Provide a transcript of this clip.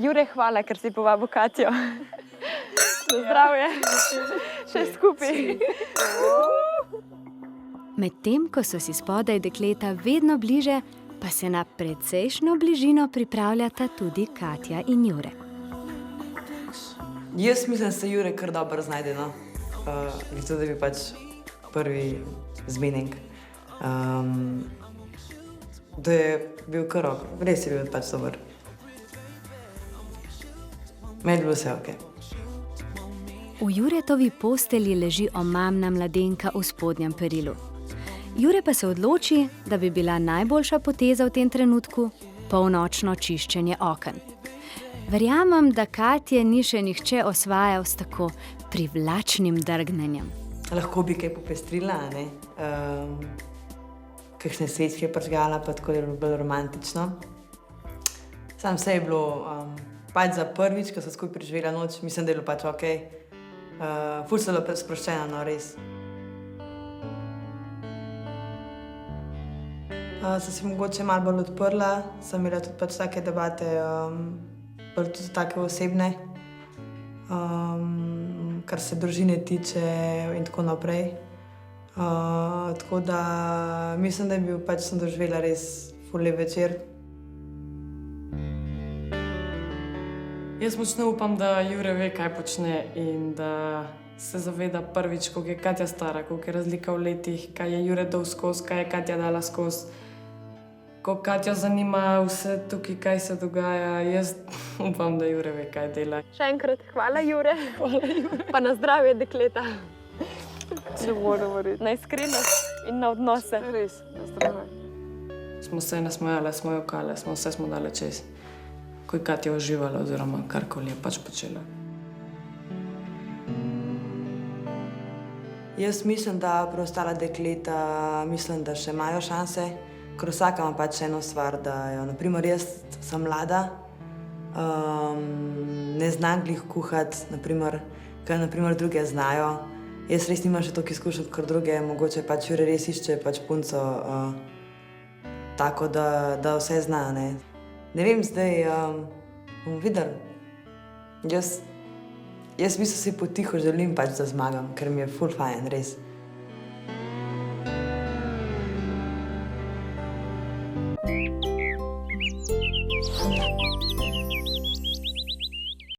Jure, hvala, ker si povabil Katjo. Na zdravje. Še skupaj. Medtem ko so si spodaj dekleta vedno bliže, pa se na precejšnjo bližino pripravljata tudi Katja in Jure. Jaz mislim, da se Jure kar dobro znajde, no. Zato, da bi pač prvi zmenek. Da je bil kar ok, res je bil pač dober. Meni je bilo vse ok. V Juretovi postelji leži omamna mladenka v spodnjem perilu. Jure pa se odloči, da bi bila najboljša poteza v tem trenutku polnočno čiščenje oken. Verjamem, da Katje ni še nihče osvajal s tako privlačnim drgnenjem. Lahko bi kaj popestrila, ne? Kakšne svečke prižgala, pa tako je bilo bolj romantično. Sam vse je bilo pač za prvič, ko so skupaj preživela noč, mislim, da je bilo pač ok. Ful se je bilo sproščeno, no, res. Sem se mogoče malo bolj odprla, sem imela tudi pač take debate, bolj tudi take osebne, kar se družine tiče in tako naprej. Tako da mislim, da je bil pač sem doživela res ful lep večer. Jaz močno upam, da Jure ve, kaj počne in da se zaveda prvič, koliko je Katja stara, koliko je razlika v letih, kaj je Jure dal skozi, kaj je Katja dala skozi. Ko Katjo zanima vse tukaj, kaj se dogaja, jaz upam, da Jure ve, kaj dela. Še enkrat hvala, Jure. Hvala, Jure. Pa na zdravje, dekleta. Se mora verjeti. Na iskrenost in na odnose. Res, na zdravje. Smo se nasmejale, smo jokale, vse smo dale čez. Ko je Katja uživala oziroma karkoli je pač počela. Jaz mislim, da preostala dekleta, mislim, da še imajo šanse, ker vsaka ima pač eno stvar, da jo, naprimer, jaz sem mlada, ne znam glih kuhati, naprimer, kar naprimer druge znajo. Jaz res nimam še toliko izkušenj, kot druge, mogoče pač Jure res išče pač punco, tako da vse zna, ne. Ne vem, zdaj bomo videli. Jaz v bistvu si potiho želim pač, da zmagam, ker mi je ful fajn, res.